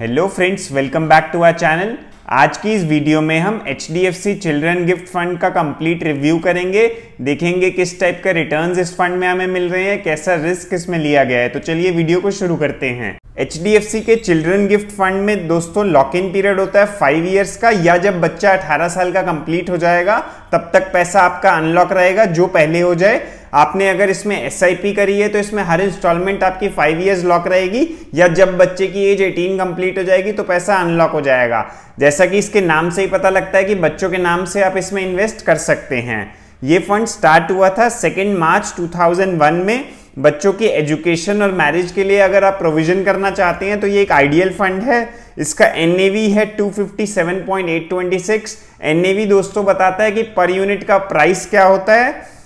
Hello friends, welcome back to our channel. आज की इस वीडियो में हम HDFC चिल्ड्रन गिफ्ट फंड का कंप्लीट रिव्यू करेंगे। देखेंगे किस टाइप का रिटर्न्स इस फंड में हमें मिल रहे हैं, कैसा रिस्क इसमें लिया गया है। तो चलिए वीडियो को शुरू करते हैं। HDFC के चिल्ड्रन गिफ्ट फंड में दोस्तों लॉक इन पीरियड होता है 5 इयर्स का, या जब बच्चा 18 साल का कंप्लीट हो जाएगा तब तक पैसा आपका अनलॉक रहेगा, जो पहले हो जाए। आपने अगर इसमें SIP करी है तो इसमें हर इंस्टॉलमेंट आपकी 5 इयर्स लॉक रहेगी, या जब बच्चे की एज 18 कंप्लीट हो जाएगी तो पैसा अनलॉक हो जाएगा। जैसा कि इसके नाम से ही पता लगता है कि बच्चों के नाम से आप इसमें इन्वेस्ट कर सकते हैं। ये फंड स्टार्ट हुआ था 2 मार्च 2001 में। बच्चों की एजुकेशन और मैरिज के लिए अगर आप प्रोविजन करना चाहते हैं तो ये एक आइडियल फंड है। इसका NAV है 257.826। NAV दोस्तों बताता है कि पर यूनिट का प्राइस क्या होता है।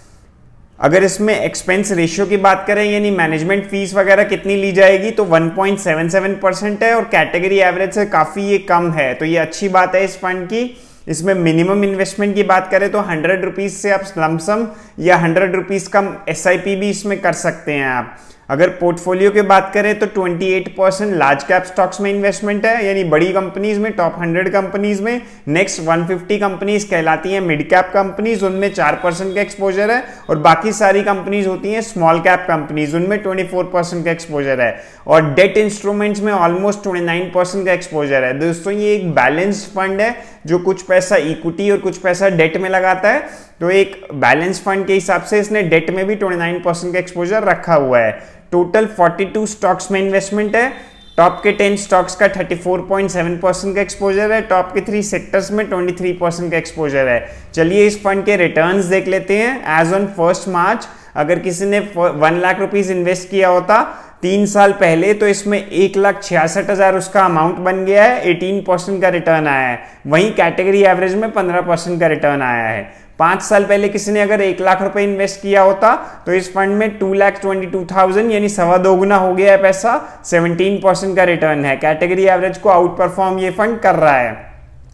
अगर इसमें एक्सपेंस रेशियो की बात करें, यानी मैनेजमेंट फीस वगैरह कितनी ली जाएगी, तो 1.77% है और कैटेगरी एवरेज से काफ़ी ये कम है। तो ये अच्छी बात है इस फंड की। इसमें मिनिमम इन्वेस्टमेंट की बात करें तो 100 रुपीज़ से आप लमसम या 100 रुपीज़ का SIP भी इसमें कर सकते हैं आप। अगर पोर्टफोलियो की बात करें तो 28% लार्ज कैप स्टॉक्स में इन्वेस्टमेंट है, यानी बड़ी कंपनीज में, टॉप 100 कंपनीज में। नेक्स्ट 150 कंपनीज कहलाती हैं मिड कैप कंपनीज, उनमें 4% का एक्सपोजर है। और बाकी सारी कंपनीज होती हैं स्मॉल कैप कंपनीज, उनमें 24% का एक्सपोजर है। और डेट इंस्ट्रूमेंट्स में ऑलमोस्ट 29% का एक्सपोजर है। दोस्तों ये एक बैलेंस्ड फंड है जो कुछ पैसा इक्विटी और कुछ पैसा डेट में लगाता है। तो एक बैलेंस फंड के हिसाब से इसने डेट में भी 29% का एक्सपोजर रखा हुआ है। टोटल 42 स्टॉक्स में इन्वेस्टमेंट है। टॉप के 10 स्टॉक्स का 34.7% का एक्सपोजर है। टॉप के 3 सेक्टर्स में 23% का एक्सपोजर है। चलिए इस फंड के रिटर्न्स देख लेते हैं। एज ऑन 1 मार्च अगर किसी ने 1 लाख रुपीज इन्वेस्ट किया होता 3 साल पहले, तो इसमें 1,66,000 उसका अमाउंट बन गया है। 18% का रिटर्न आया है। वहीं कैटेगरी एवरेज में 15% का रिटर्न आया है। 5 साल पहले किसी ने अगर 1 लाख रुपए इन्वेस्ट किया होता तो इस फंड में 2,22,000 यानी 2.25 गुना हो गया है पैसा। 17% का रिटर्न है। कैटेगरी एवरेज को आउट परफॉर्म ये फंड कर रहा है।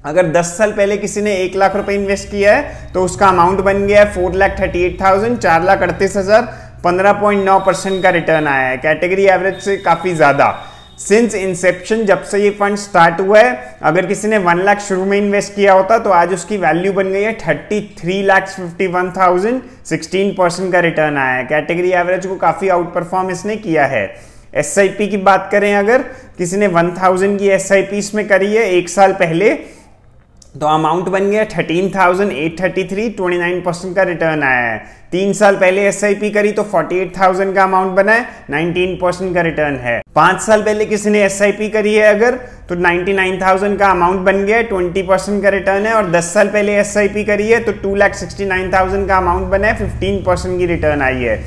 अगर 10 साल पहले किसी ने 1 लाख रुपए इन्वेस्ट किया है तो उसका अमाउंट बन गया है 4,38,000, 4,38,000, 15.9% का रिटर्न आया है। कैटेगरी एवरेज से काफी ज्यादा। सिंस इंसेप्शन, जब से ये फंड स्टार्ट हुआ है, अगर किसी ने 1 लाख शुरू में इन्वेस्ट किया होता तो आज उसकी वैल्यू बन गई है 33,51,000, 16% का रिटर्न आया है। कैटेगरी एवरेज को काफी आउट परफॉर्म इसने किया है। SIP की बात करें, अगर किसी ने 1000 की SIP इसमें करी है 1 साल पहले, तो अमाउंट बन गया 13,833, 29% का रिटर्न आया है। 3 साल पहले SIP करी तो 48,000 का अमाउंट बना है, 19% का रिटर्न है। 5 साल पहले किसी ने SIP करी है अगर, तो 99,000 का अमाउंट बन गया है, 20% का रिटर्न है। और 10 साल पहले SIP करी है तो 2,69,000 का अमाउंट बना है, 15% की रिटर्न आई है।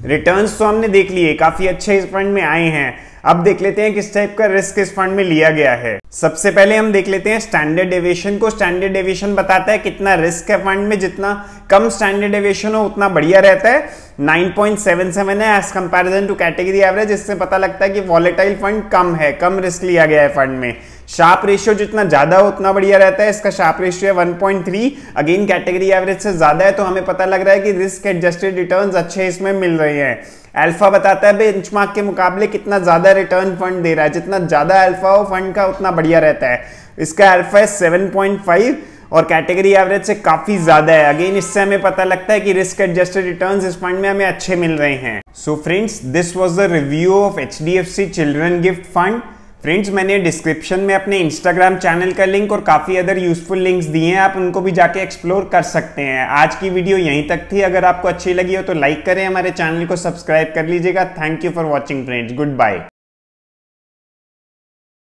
रिटर्न्स तो हमने देख लिए, काफी अच्छे इस फंड में आए हैं। अब देख लेते हैं किस टाइप का रिस्क इस फंड में लिया गया है। सबसे पहले हम देख लेते हैं स्टैंडर्ड डेविएशन को। स्टैंडर्ड डेविएशन बताता है कितना रिस्क है फंड में। जितना कम स्टैंडर्ड डेविएशन हो उतना बढ़िया रहता है। 9.77 है as comparison to category average. इससे पता लगता है कि वॉलेटाइल फंड कम है, कम रिस्क लिया गया है फंड में। शार्प रेशियो जितना ज्यादा हो उतना बढ़िया रहता है। इसका शार्प रेशियो है 1.3, अगेन कैटेगरी एवरेज से ज्यादा है, तो हमें पता लग रहा है कि रिस्क एडजस्टेड रिटर्न्स अच्छे इसमें मिल रहे हैं। अल्फा बताता है बेंचमार्क के मुकाबले कितना ज्यादा रिटर्न फंड दे रहा है। जितना ज्यादा अल्फा हो फंड का उतना बढ़िया रहता है। इसका अल्फा है 7.5 और कैटेगरी एवरेज से काफी ज्यादा है। अगेन इससे हमें पता लगता है कि रिस्क एडजस्टेड रिटर्न्स इस फंड में हमें अच्छे मिल रहे हैं। So friends, this was the review of HDFC children gift fund. Friends, मैंने डिस्क्रिप्शन में अपने इंस्टाग्राम चैनल का लिंक और काफ़ी अदर यूजफुल लिंक्स दिए हैं, आप उनको भी जाके एक्सप्लोर कर सकते हैं। आज की वीडियो यहीं तक थी। अगर आपको अच्छी लगी हो तो लाइक करें, हमारे चैनल को सब्सक्राइब कर लीजिएगा। Thank you for watching friends, good bye.